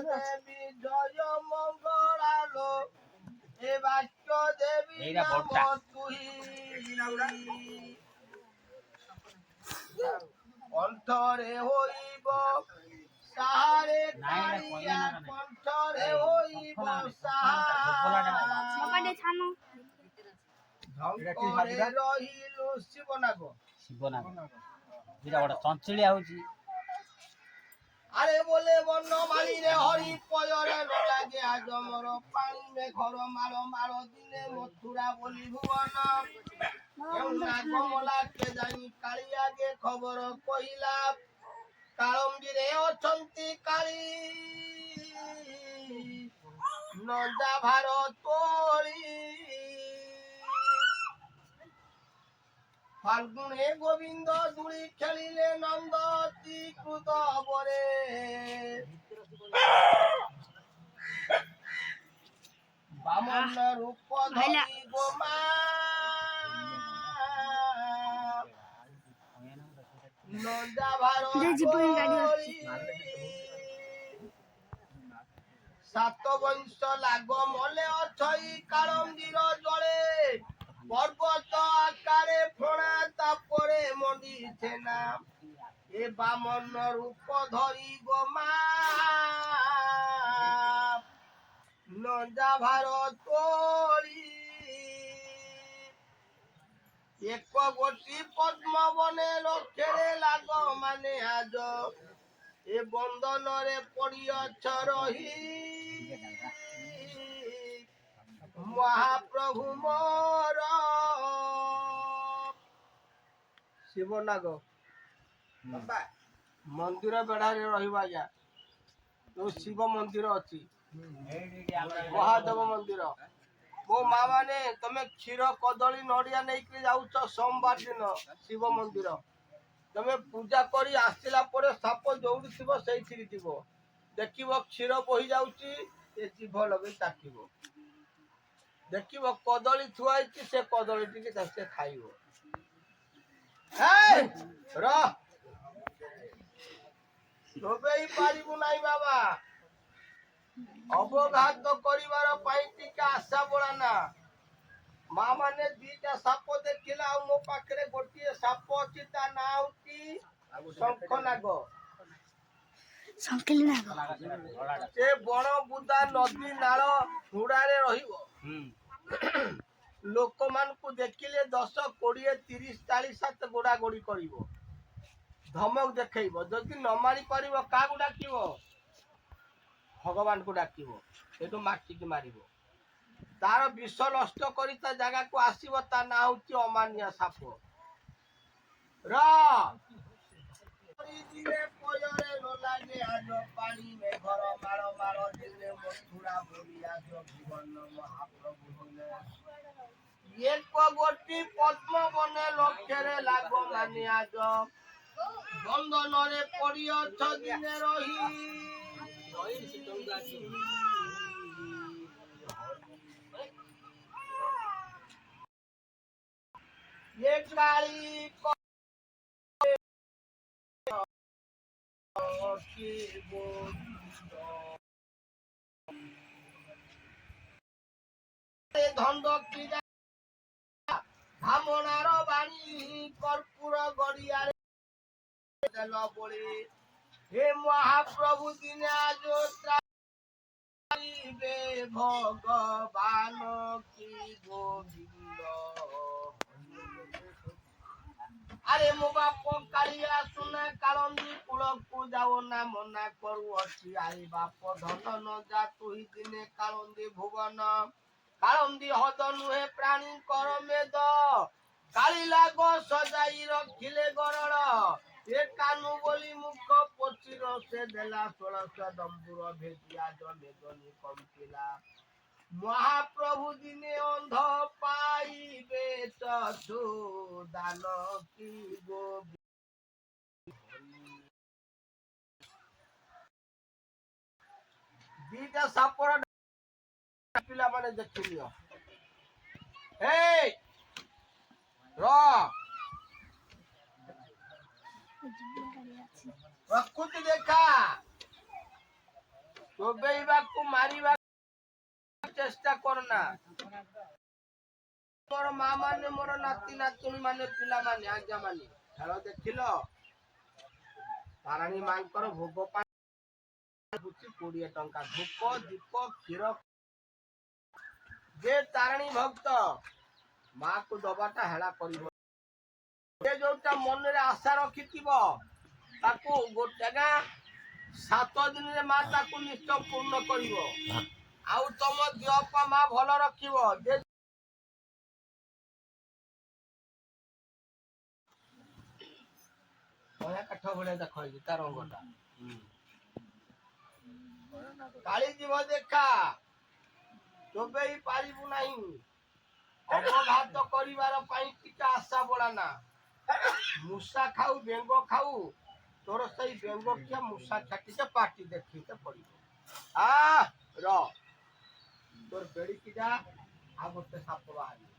দেবী জয় মঙ্গলালো এ বাক্য দেবী নাম তুই অন্তরে হইব সাহারে কালিয়া কণ্ঠরে হইব সাহারে ঝঙ্করে রহিল শিবনাগ যেটা ওটা চঞ্চলিয়া হଉଛି আরে বলে বন্য মালিরে হরি পয়রে লাগে আজ মর পানি মে ঘর মার মার দিনে মথুরা বলি ভুবন না কমলা কে জানি কালিয়াকে খবর কহিলা কালম্বিরে অছন্তি কালী নজা ভারত ফাল্গুনে গোবিন্দ দুড়ি খেলিলে নন্দ চিকৃত বরে বামন রূপ ধরি গোমা নজা ভারত সাত বংশ লাগ মলে অছই কালম্বির জলে পর্বত আকারে ফোড়া তাপরে মন্দিছে না এ বামন রূপ ধরি গোমা নজা ভারত এক গোটি পদ্ম বনে লক্ষ্যে লাগ মানে আজ এ বন্দনরে পড়িয়ছ রহি মহাপ্রভু মোর শিবনাଗ ମନ୍ଦିର ବେଢାରେ ରହିବା ଆଜ୍ଞା ଯୋଉ ଶିବ ମନ୍ଦିର ଅଛି ମହାଦେବ ମନ୍ଦିର ମୋ ମା ମାନେ ତମେ କ୍ଷୀର କଦଳୀ ନଡିଆ ନେଇକି ଯାଉଛ ସୋମବାର ଦିନ ଶିବ ମନ୍ଦିର ତମେ ପୂଜା କରି ଆସିଲା ପରେ ସାପ ଯୋଉଠି ଥିବ ସେଇଠିକି ଯିବ ଦେଖିବ କ୍ଷୀର ବୋହି ଯାଉଛି ଏ ଜିଭ ଲଗେଇ ଚାଖିବ ଦେଖିବ କଦଳୀ ଥୁଆ ହେଇଛି ସେ କଦଳୀ ଟିକେ ସେ ଖାଇବ ଡବେଇ ପାରିବୁ ନାହିଁ ବାବା ଅବଘାତ କରିବାର ପାଇଁ ଟିକେ ଆଶା ବଳା ନା ମା ମାନେ ଦିଟା ସାପ ଦେଖିଲା ଆଉ ମୋ ପାଖରେ ଗୋଟିଏ ସାପ ଅଛି ତା ନାଁ ହଉଛି ଶଙ୍ଖନାଗ ସେ ବଣ ବୁଦା ନଦୀ ନାଳ ହୁଡାରେ ରହିବ ଲୋକମାନଙ୍କୁ ଦେଖିଲେ 10, 20, 30, 40 ହାତ ଗୋଡା ଗୋଡି କରିବ ଧମକ ଦେଖେଇବ ଯଦି ନ ମାରି ପାରିବ କାହାକୁ ଡାକିବ ଭଗବାନଙ୍କୁ ଡାକିବ ସେଠୁ ମାଟିକି ମାରିବ ତାର ବିଷ ନଷ୍ଟ କରି ତା ଜାଗାକୁ ଆସିବ ତା ନାଁ ହଉଛି ଅମାନିଆ ସାପ ଏକ ଗୋଟି ପଦ୍ମ ବନେ ଲକ୍ଷ୍ୟରେ ଲାଗ ମାନେ ଆଜ ବନ୍ଦନରେ ପଡ଼ିଅଛ ଦିନେ ରହି ଏ କାଳି ଧନ୍ଦ କ୍ରୀଡ଼ା ଧାମଣାର ବାଣୀ କର୍ପୂର ଗଡ଼ିଆରେ ଦେଲ ବଳି হে মহাপ্রভু দিনে আজ ত্রাইবে ভগবান কি গোবিন্দ আরে মো বাপ কালিয়া শুনে কারণী কুলকু যাও না মনা করুଅছি আরে বাপ ধন ন যা তুই দিনে কারণী ভুবন কারণী হদ নুহে প্রাণী কর মেদ কালি লাগ সজাই রখিলে গরল এ কানু বলি মুখ পচির সে দেলা 16 দম্বুর ভেজিয়া জলে জনি কমপিলা মহাপ্রভু দিনে অন্ধ পাইবে চক্ষু দান কি গো দিটা সাপর পিলা মানে দেখিলিও এই র প্রকৃতি দেখা ଚୋବେଇବାକୁ ମାରିବାକୁ ଚେଷ୍ଟା କରନା। ମୋର ମା ମାନେ, ମୋର ନାତି ନାତୁଣୀ ମାନେ, ପିଲାମାନେ, ଆଜ୍ଞା ମାନେ, ଖେଳ ଦେଖିଲ? ତାରାଣୀ ମାଙ୍କର ଭୋଗ ପାଇଁ 20 ଟଙ୍କା। ଧୂପ ଦୀପ କ୍ଷୀର ଯେ ତାରିଣୀ ଭକ୍ତ ମା କୁ ଦବାଟା ହେଳା କରିବ। ଯେ ଯୋଉଟା ମନରେ ଆଶା ରଖିଥିବ ତାକୁ ଗୋଟେ 7 ଦିନରେ ମା ତାକୁ ନିଶ୍ଚୟ ପୂର୍ଣ୍ଣ କରିବ। ଆଉ ତମ ଦେହ ମା ଭଲ ରଖିବ। ଯେ କାଠ ଭଳିଆ ଦେଖ ତା ରଙ୍ଗଟା କାଳି ଯିବ ଦେଖା, ଚୋବେଇ ପାରିବୁ ନାହିଁ। ଅବଘାତ କରିବାର ପାଇଁ ଟିକେ ଆଶା ବଳାନା। ମୂଷା ଖାଉ ବେଙ୍ଗ ଖାଉ, ତୋର ସେଇ ବେଙ୍ଗ ଖିଆ ମୂଷା ଖିଆ ଟିକେ ପାଟି ଦେଖେଇତେ ପଡିବ। ତୋର ବେଡିକି ଯା, ଆଉ ଗୋଟେ ସାପ ବାହାରିବ।